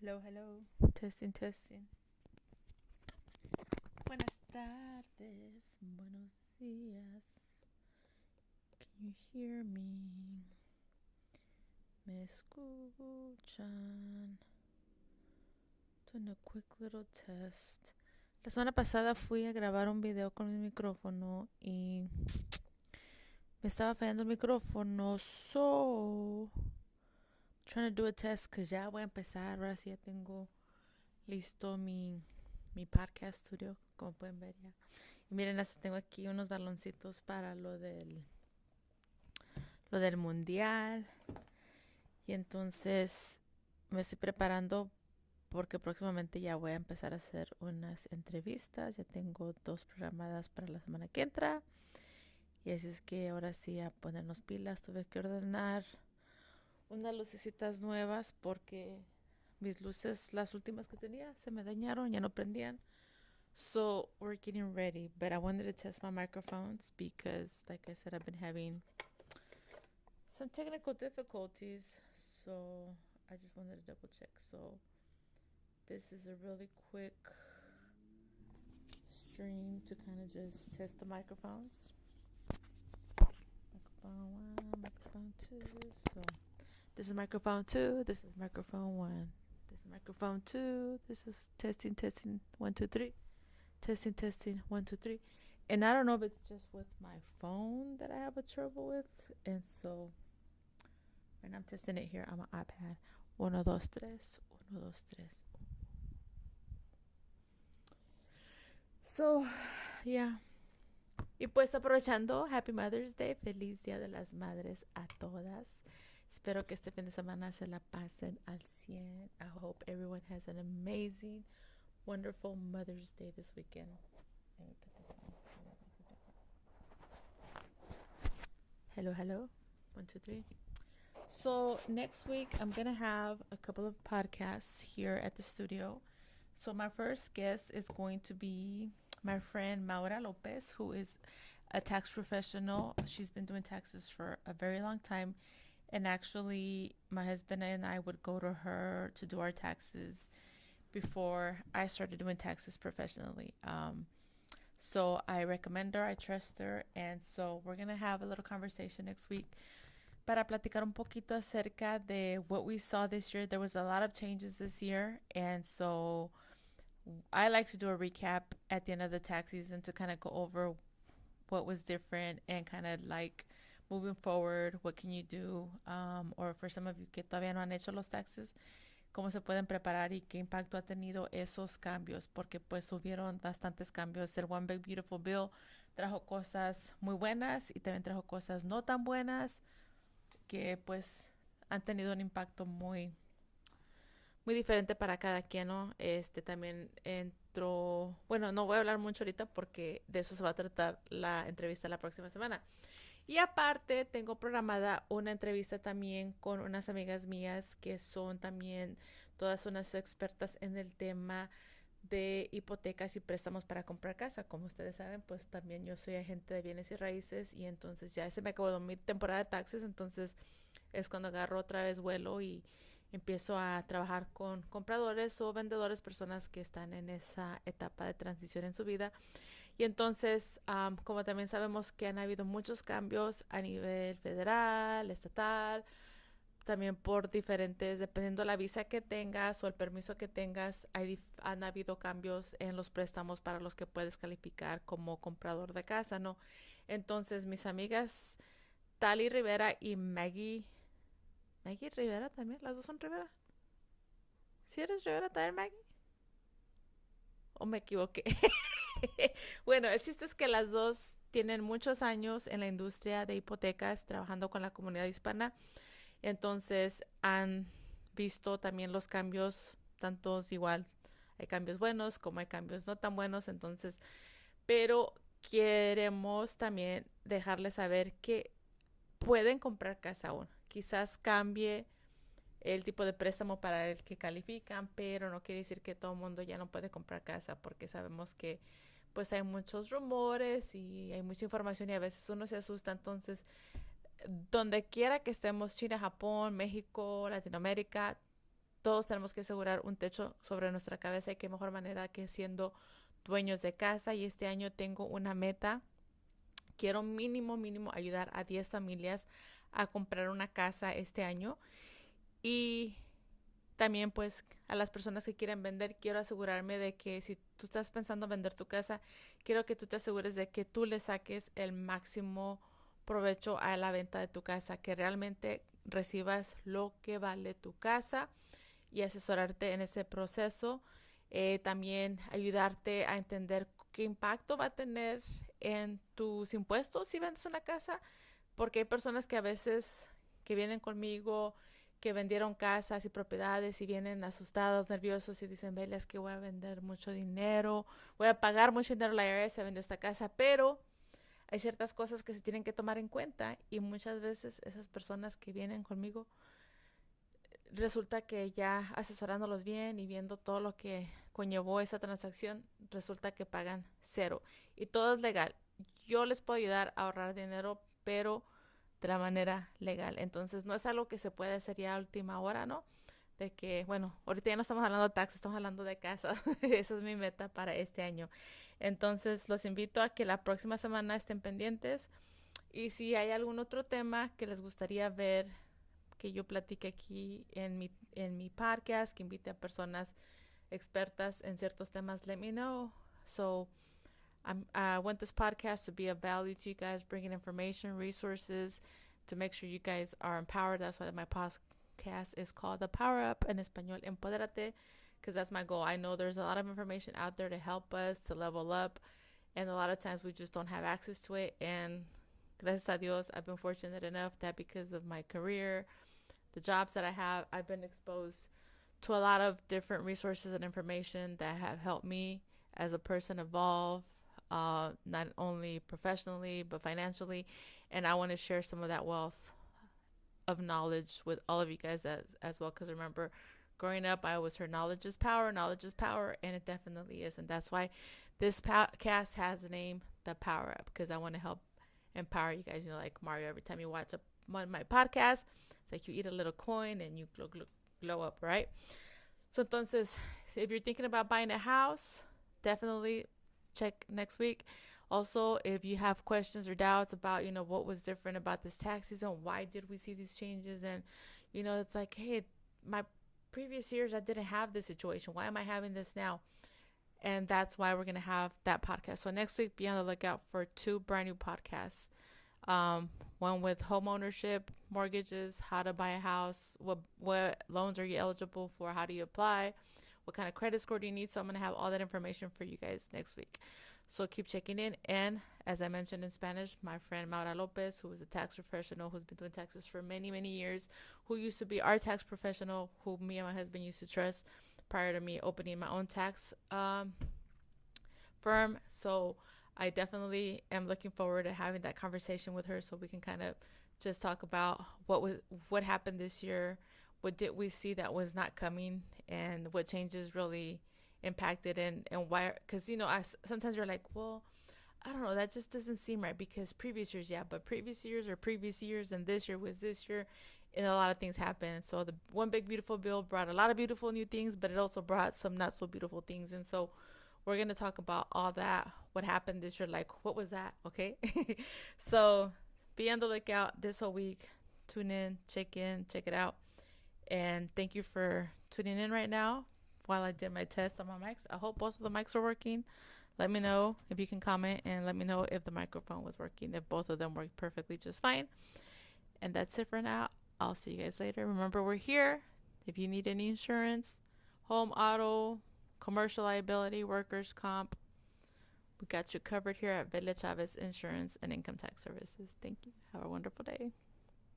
Hello, hello. Testing, testing. Buenas tardes. Buenos días. Can you hear me? ¿Me escuchan? Doing a quick little test. La semana pasada fui a grabar un video con mi micrófono y me estaba fallando el micrófono. So, trying to do a test because ya voy a empezar. Ahora sí ya tengo listo mi podcast studio, como pueden ver ya. Y miren, hasta tengo aquí unos baloncitos para lo del mundial. Y entonces me estoy preparando porque próximamente ya voy a empezar a hacer unas entrevistas. Ya tengo 2 programadas para la semana que entra. Y así es que ahora sí a ponernos pilas. Tuve que ordenar unas lucecitas nuevas porque mis luces, las últimas que tenía, se me dañaron, ya no prendían. So we're getting ready, but I wanted to test my microphones because, like I said, I've been having some technical difficulties. So I just wanted to double check. So this is a really quick stream to kind of just test the microphones. Microphone 1, microphone 2. So this is microphone 2. This is microphone 1. This is microphone 2. This is testing, testing, 1, 2, 3. Testing, testing, 1, 2, 3. And I don't know if it's just with my phone that I have a trouble with. And so, and I'm testing it here on my iPad. 1, 2, 3. 1, 2, 3. So, yeah. Y pues aprovechando, Happy Mother's Day. Feliz Día de las Madres a todas. Espero que este fin de semana se la pasen al 100. I hope everyone has an amazing, wonderful Mother's Day this weekend. Let me put this on. Hello, hello. 1, 2, 3. So next week I'm gonna have a couple of podcasts here at the studio. So my first guest is going to be my friend Maura Lopez, who is a tax professional. She's been doing taxes for a very long time. And actually, my husband and I would go to her to do our taxes before I started doing taxes professionally. So I recommend her, I trust her, and so we're going to have a little conversation next week para platicar un poquito acerca de what we saw this year. There was a lot of changes this year, and so I like to do a recap at the end of the tax season to kind of go over what was different and kind of like moving forward, what can you do, or for some of you que todavía no han hecho los taxes, cómo se pueden preparar y qué impacto ha tenido esos cambios, porque pues hubieron bastantes cambios. El One Big Beautiful Bill trajo cosas muy buenas y también trajo cosas no tan buenas que pues han tenido un impacto muy diferente para cada quien, ¿no? También entró, bueno, no voy a hablar mucho ahorita porque de eso se va a tratar la entrevista la próxima semana. Y aparte tengo programada una entrevista también con unas amigas mías que son también todas unas expertas en el tema de hipotecas y préstamos para comprar casa. Como ustedes saben, pues también yo soy agente de bienes y raíces y entonces ya se me acabó mi temporada de taxes, entonces es cuando agarro otra vez vuelo y empiezo a trabajar con compradores o vendedores, personas que están en esa etapa de transición en su vida. Y entonces, como también sabemos que han habido muchos cambios a nivel federal, estatal, también por diferentes, dependiendo la visa que tengas o el permiso que tengas, han habido cambios en los préstamos para los que puedes calificar como comprador de casa, ¿no? Entonces, mis amigas Tali Rivera y Maggie Rivera también, las dos son Rivera. ¿Sí eres Rivera también, Maggie? ¿O me equivoqué? Bueno, el chiste es que las dos tienen muchos años en la industria de hipotecas trabajando con la comunidad hispana. Entonces han visto también los cambios, tantos igual. Hay cambios buenos como hay cambios no tan buenos. Entonces, pero queremos también dejarles saber que pueden comprar casa aún. Quizás cambie el tipo de préstamo para el que califican, pero no quiere decir que todo el mundo ya no puede comprar casa porque sabemos que pues hay muchos rumores y hay mucha información y a veces uno se asusta. Entonces, donde quiera que estemos, China, Japón, México, Latinoamérica, todos tenemos que asegurar un techo sobre nuestra cabeza y qué mejor manera que siendo dueños de casa. Y este año tengo una meta. Quiero mínimo ayudar a 10 familias a comprar una casa este año. Y también pues a las personas que quieren vender, quiero asegurarme de que si tú estás pensando vender tu casa, quiero que tú te asegures de que tú le saques el máximo provecho a la venta de tu casa, que realmente recibas lo que vale tu casa y asesorarte en ese proceso. También ayudarte a entender qué impacto va a tener en tus impuestos si vendes una casa, porque hay personas que a veces que vienen conmigo que vendieron casas y propiedades y vienen asustados, nerviosos y dicen, Belia, es que voy a vender mucho dinero, voy a pagar mucho dinero a la IRS, se vendió esta casa, pero hay ciertas cosas que se tienen que tomar en cuenta y muchas veces esas personas que vienen conmigo resulta que ya asesorándolos bien y viendo todo lo que conllevó esa transacción, resulta que pagan cero y todo es legal. Yo les puedo ayudar a ahorrar dinero, pero de la manera legal. Entonces no es algo que se puede hacer ya a última hora, ¿no? De que, bueno, ahorita ya no estamos hablando de taxes, estamos hablando de casa. Esa es mi meta para este año. Entonces los invito a que la próxima semana estén pendientes y si hay algún otro tema que les gustaría ver que yo platique aquí en mi podcast, que invite a personas expertas en ciertos temas, let me know. So I want this podcast to be of value to you guys, bringing information, resources to make sure you guys are empowered. That's why my podcast is called The Power Up, en español, Empodérate, because that's my goal. I know there's a lot of information out there to help us to level up, and a lot of times we just don't have access to it. And gracias a Dios, I've been fortunate enough that because of my career, the jobs that I have, I've been exposed to a lot of different resources and information that have helped me as a person evolve, not only professionally but financially. And I want to share some of that wealth of knowledge with all of you guys as well. Because remember, growing up, I always heard knowledge is power, and it definitely is. And that's why this podcast has the name The Power Up, because I want to help empower you guys. You know, like Mario, every time you watch one of my podcasts, it's like you eat a little coin and you glow up, right? So entonces, if you're thinking about buying a house, definitely check next week. Also, if you have questions or doubts about, you know, what was different about this tax season, why did we see these changes? And, you know, it's like, hey, my previous years, I didn't have this situation. Why am I having this now? And that's why we're going to have that podcast. So next week, be on the lookout for 2 brand new podcasts. One with home ownership, mortgages, how to buy a house, what loans are you eligible for, how do you apply, what kind of credit score do you need. So I'm going to have all that information for you guys next week. So keep checking in. And as I mentioned in Spanish, my friend Maura Lopez, who is a tax professional, who's been doing taxes for many years, who used to be our tax professional, who me and my husband used to trust prior to me opening my own tax firm. So I definitely am looking forward to having that conversation with her so we can kind of just talk about what happened this year, what did we see that was not coming, and what changes really impacted and why. Because, you know, sometimes you're like, well, I don't know, that just doesn't seem right because previous years, yeah, but previous years are previous years and this year was this year, and a lot of things happened. So the One Big Beautiful Bill brought a lot of beautiful new things, but it also brought some not so beautiful things. And so we're going to talk about all that, what happened this year, like what was that, okay? So be on the lookout this whole week. Tune in, check it out. And thank you for tuning in right now while I did my test on my mics. I hope both of the mics are working. Let me know if you can comment and let me know if the microphone was working, if both of them worked perfectly just fine. And that's it for now. I'll see you guys later. Remember, we're here. If you need any insurance, home, auto, commercial liability, workers' comp, we got you covered here at Belia Chavez Insurance and Income Tax Services. Thank you. Have a wonderful day.